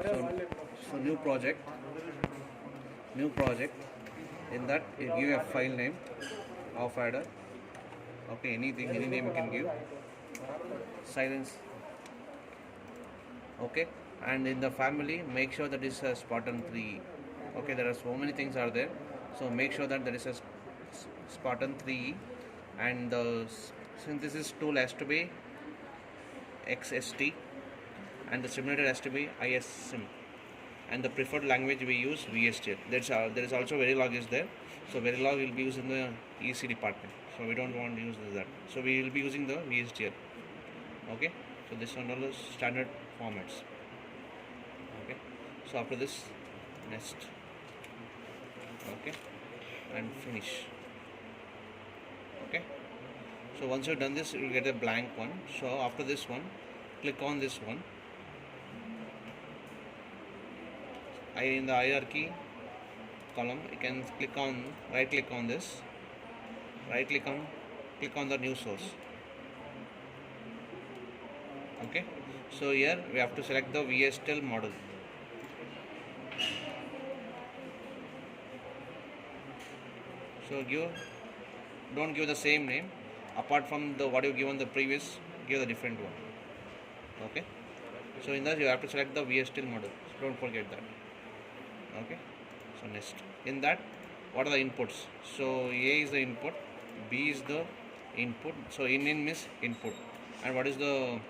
So new project. In that you give a file name of adder. Okay, anything, any name you can give. Silence. Okay, and in the family, make sure that is a Spartan 3. Okay, there are so many things are there. So make sure that there is a Spartan 3, and the synthesis tool has to be XST, and the simulator has to be ISSIM, and the preferred language we use VSTL. There is also Verilog is there. So Verilog will be used in the EC department. So we don't want to use that. So we will be using the VSTL. Okay. So this one all the standard formats. Okay. So after this, next. Okay. And finish. Okay. So once you've done this, you will get a blank one. So after this one, click on this one. In the hierarchy column, you can right click on this, click on the new source. Okay, so here we have to select the VSTL model. So don't give the same name, apart from the what you given the previous, give the different one. Okay, so in that you have to select the VSTL model, so don't forget that. Okay, so next, in that what are the inputs? So A is the input, B is the input, so in means input, and what is the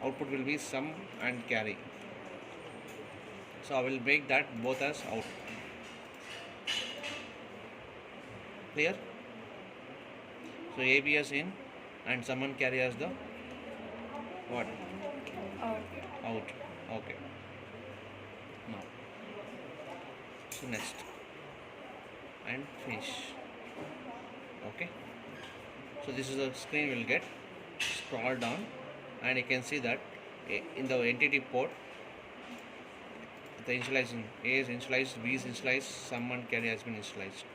output will be sum and carry. So I will make that both as out. Clear? So AB as in and sum and carry as the what? Out. Okay. Now. So next. And finish. Okay. So this is the screen we will get. Scroll down and you can see that in the entity port the initialization A is initialized, B is initialized, sum and carry has been initialized,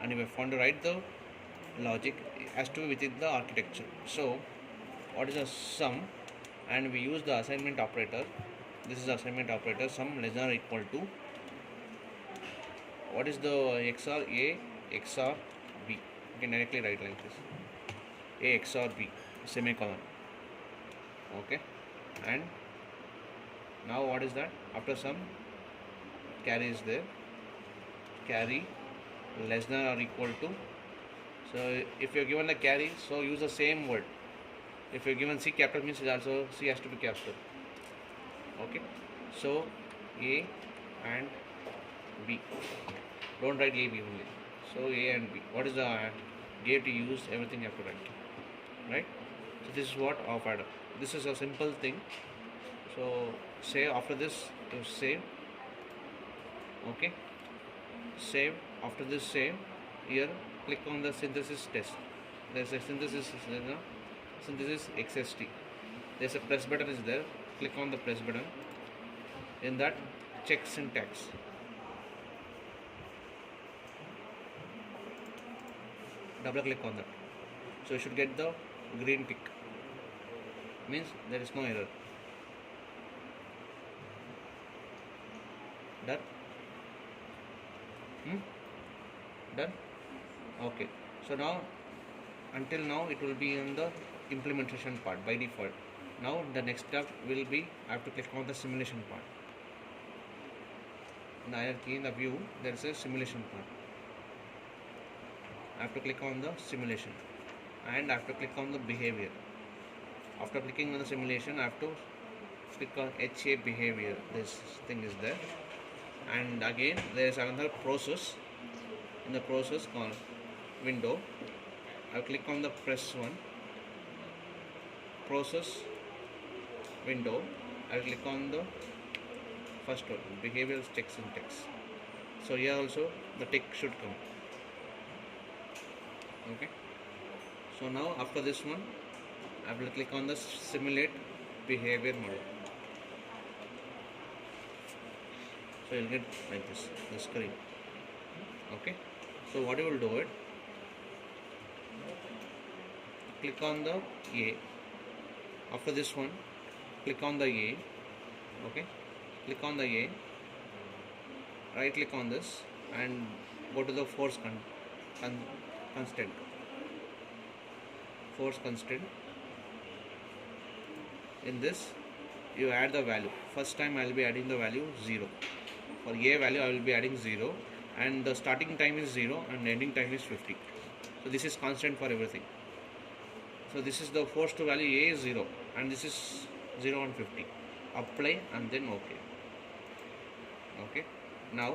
and we found to write the logic has to be within the architecture. So what is a sum, and we use the assignment operator. This is the assignment operator, sum less than or equal to what is the XOR A XOR B. You can directly write like this, A XOR B semicolon. Okay, and now what is that? After sum, carry is there, carry less than or equal to. So if you are given the carry, so use the same word. If you are given C capital, means also C has to be capital. Okay, so A and B, don't write A B only. So A and B, what is the gate to use, everything you have to write, right? So this is what of adder. This is a simple thing. So save. After this you save. Okay, save. After this save, here click on the synthesis test. There's a synthesis XST. There's a press button is there. Click on the press button. In that, check syntax. Double click on that. So you should get the green tick. Means there is no error. Done? Done? Okay. So now, until now, it will be in the implementation part by default. Now the next step will be I have to click on the simulation part. In the hierarchy, in the view, there is a simulation part. I have to click on the simulation, and I have to click on the behavior. After clicking on the simulation, I have to click on HA behavior. This thing is there, and again there is another process. In the process called window, I click on the press one. Process window, I will click on the first one, behavioral check syntax. So here also the tick should come. Okay. So now after this one, I will click on the simulate behavior model. So you'll get like this, the screen. Okay. So what you will do it, click on the A. After this one, click on the A. Okay. click on the A, right click on this and go to the constant. Force constant. In this you add the value. First time I will be adding the value 0. For A value I will be adding 0, and the starting time is 0 and ending time is 50. So this is constant for everything. So this is the force to value A is 0 and this is 0 and 50. Apply and then OK. Now